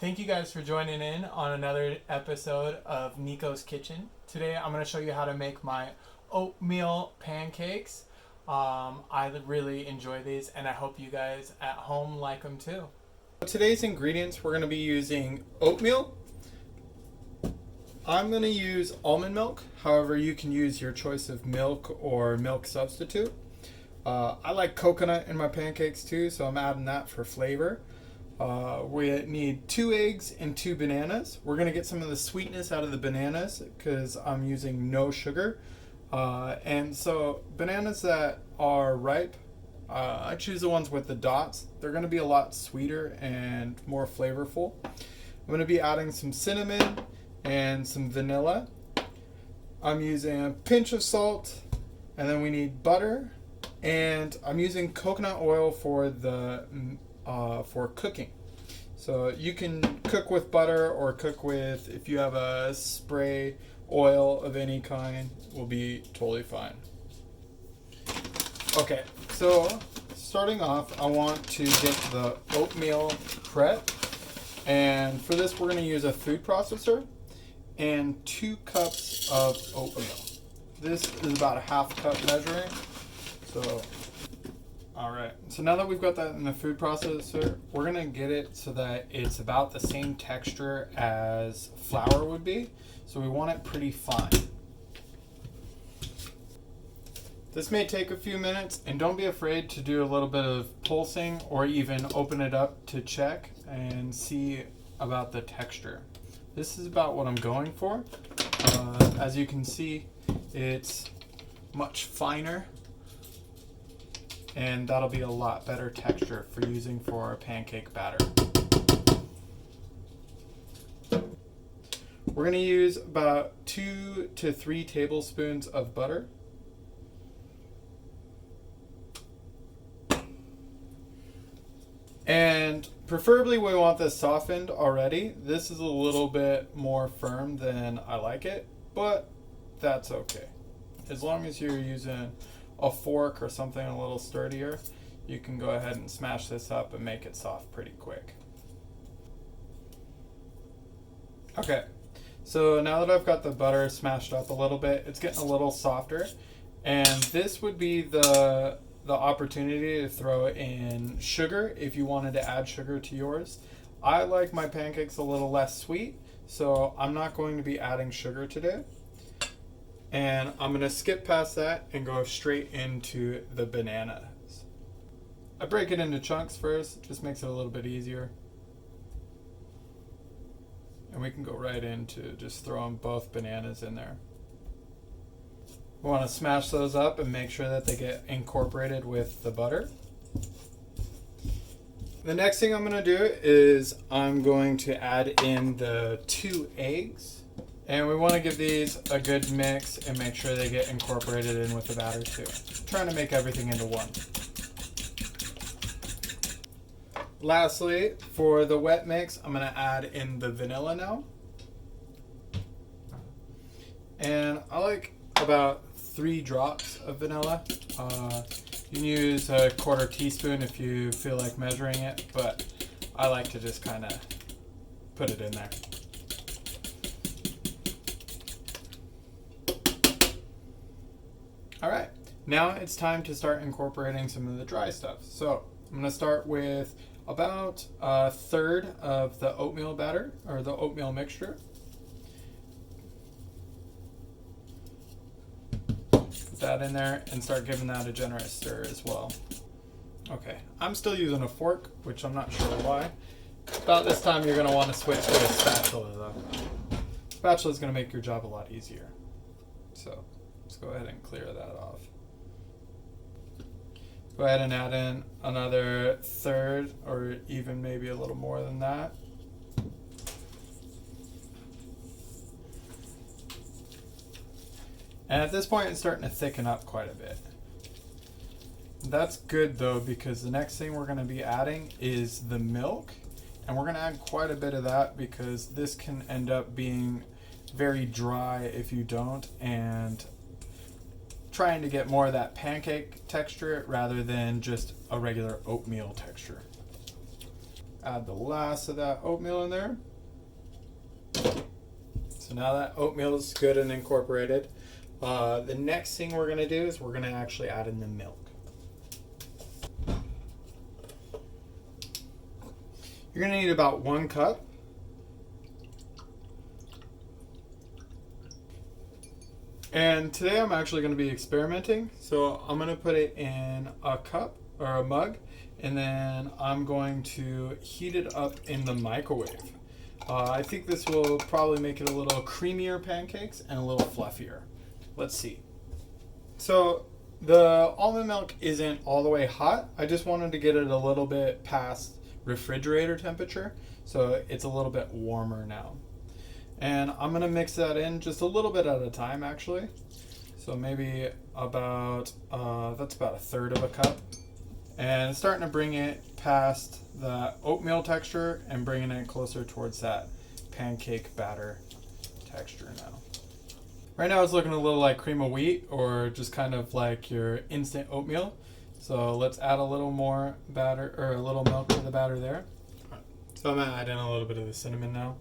Thank you guys for joining in on another episode of Nico's Kitchen. Today I'm going to show you how to make my oatmeal pancakes. I really enjoy these and I hope you guys at home like them too. Today's ingredients, we're going to be using oatmeal. I'm going to use almond milk. However, you can use your choice of milk or milk substitute. I like coconut in my pancakes too, so I'm adding that for flavor. We need 2 eggs and 2 bananas. We're going to get some of the sweetness out of the bananas because I'm using no sugar. And so bananas that are ripe, I choose the ones with the dots. They're going to be a lot sweeter and more flavorful. I'm going to be adding some cinnamon and some vanilla. I'm using a pinch of salt, and then we need butter, and I'm using coconut oil for the for cooking. So you can cook with butter or cook with, if you have a spray oil of any kind, will be totally fine. Okay, so starting off, I want to get the oatmeal prep, and for this we're going to use a food processor and 2 cups of oatmeal. This is about a half cup measuring. So alright, so now that we've got that in the food processor, we're going to get it so that it's about the same texture as flour would be. So we want it pretty fine. This may take a few minutes, and don't be afraid to do a little bit of pulsing or even open it up to check and see about the texture. This is about what I'm going for. As you can see, it's much finer, and that'll be a lot better texture for using for our pancake batter. We're going to use about 2 to 3 tablespoons of butter. And preferably we want this softened already. This is a little bit more firm than I like it, but that's okay. As long as you're using a fork or something a little sturdier, you can go ahead and smash this up and make it soft pretty quick. Okay, so now that I've got the butter smashed up a little bit, it's getting a little softer, and this would be the opportunity to throw in sugar if you wanted to add sugar to yours. I like my pancakes a little less sweet, so I'm not going to be adding sugar today. And I'm going to skip past that and go straight into the bananas. I break it into chunks first, just makes it a little bit easier. And we can go right into just throwing both bananas in there. We want to smash those up and make sure that they get incorporated with the butter. The next thing I'm going to do is I'm going to add in the 2 eggs. And we want to give these a good mix and make sure they get incorporated in with the batter too. I'm trying to make everything into one. Lastly, for the wet mix, I'm going to add in the vanilla now. And I like about 3 drops of vanilla. You can use a 1/4 teaspoon if you feel like measuring it, but I like to just kind of put it in there. Alright, now it's time to start incorporating some of the dry stuff. So I'm going to start with about 1/3 of the oatmeal batter, or the oatmeal mixture. Put that in there and start giving that a generous stir as well. Okay, I'm still using a fork, which I'm not sure why. About this time you're going to want to switch to a spatula though. Spatula is going to make your job a lot easier. So let's go ahead and clear that off. Go ahead and add in another 1/3 or even maybe a little more than that. And at this point it's starting to thicken up quite a bit. That's good though, because the next thing we're going to be adding is the milk. And we're going to add quite a bit of that because this can end up being very dry if you don't, and trying to get more of that pancake texture rather than just a regular oatmeal texture. Add the last of that oatmeal in there. So now that oatmeal is good and incorporated, the next thing we're going to do is we're going to actually add in the milk. You're going to need about 1 cup. And today I'm actually going to be experimenting. So I'm going to put it in a cup or a mug, and then I'm going to heat it up in the microwave. I think this will probably make it a little creamier pancakes and a little fluffier. Let's see. So the almond milk isn't all the way hot. I just wanted to get it a little bit past refrigerator temperature, so it's a little bit warmer now. And I'm gonna mix that in just a little bit at a time, actually. So maybe about, that's about 1/3 of a cup. And it's starting to bring it past the oatmeal texture and bringing it closer towards that pancake batter texture now. Right now it's looking a little like cream of wheat, or just kind of like your instant oatmeal. So let's add a little more batter, or a little milk to the batter there. So I'm gonna add in a little bit of the cinnamon now.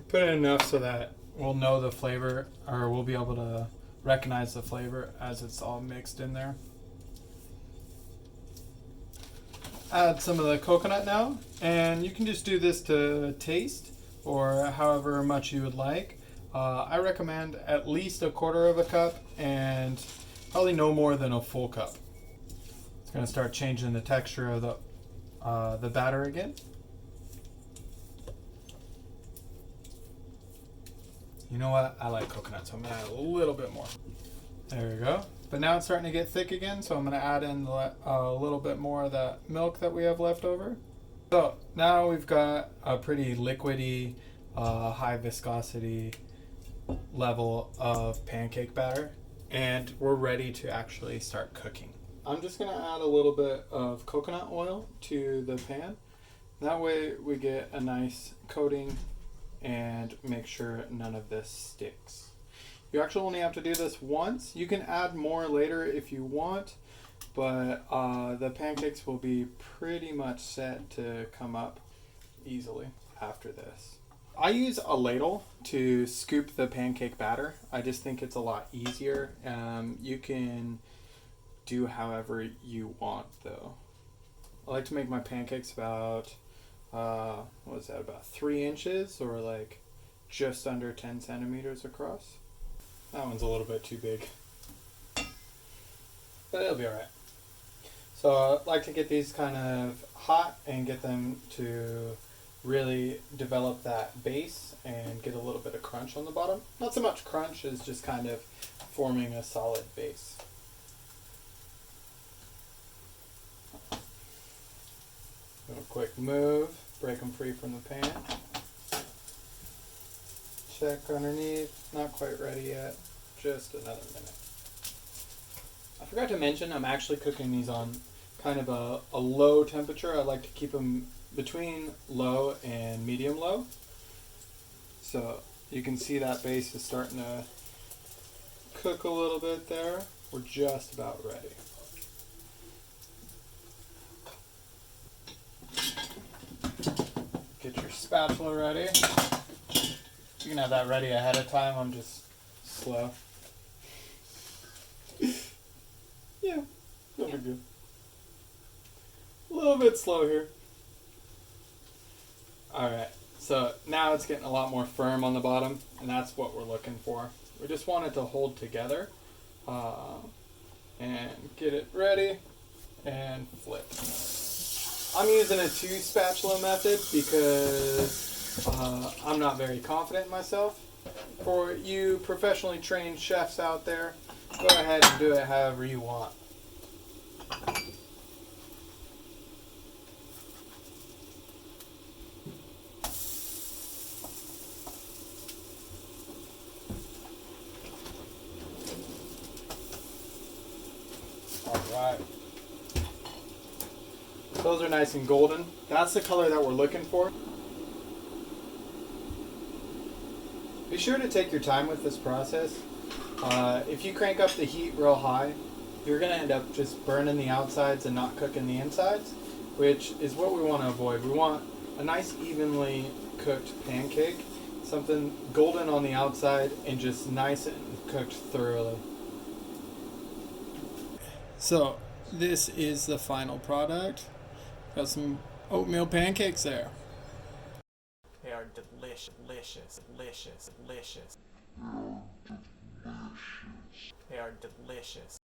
Put in enough so that we'll know the flavor, or we'll be able to recognize the flavor as it's all mixed in there. Add some of the coconut now, and you can just do this to taste or however much you would like. I recommend at least 1/4 of a cup and probably no more than a full cup. It's going to start changing the texture of the batter again. You know what? I like coconut, so I'm going to add a little bit more. There we go. But now it's starting to get thick again, so I'm going to add in a little bit more of that milk that we have left over. So now we've got a pretty liquidy, high viscosity level of pancake batter, and we're ready to actually start cooking. I'm just going to add a little bit of coconut oil to the pan. That way we get a nice coating and make sure none of this sticks. You actually only have to do this once. You can add more later if you want, but the pancakes will be pretty much set to come up easily after this. I use a ladle to scoop the pancake batter. I just think it's a lot easier. You can do however you want though. I like to make my pancakes about, what is that, about 3 inches, or like just under 10 centimeters across. That one's a little bit too big, but it'll be alright. So I like to get these kind of hot and get them to really develop that base and get a little bit of crunch on the bottom. Not so much crunch as just kind of forming a solid base. Do a quick move, break them free from the pan. Check underneath, not quite ready yet, just another minute. I forgot to mention I'm actually cooking these on kind of a low temperature. I like to keep them between low and medium low. So you can see that base is starting to cook a little bit there. We're just about ready. Get your spatula ready. You can have that ready ahead of time. I'm just slow. Yeah, no big deal. A little bit slow here. Alright, so now it's getting a lot more firm on the bottom, and that's what we're looking for. We just want it to hold together, and get it ready, and flip. I'm using a 2 spatula method because I'm not very confident in myself. For you professionally trained chefs out there, go ahead and do it however you want. Alright. Those are nice and golden. That's the color that we're looking for. Be sure to take your time with this process. If you crank up the heat real high, you're going to end up just burning the outsides and not cooking the insides. which is what we want to avoid. We want a nice evenly cooked pancake, something golden on the outside and just nice and cooked thoroughly. So this is the final product. Got some oatmeal pancakes there. They are delicious, delicious, delicious, delicious. They are delicious.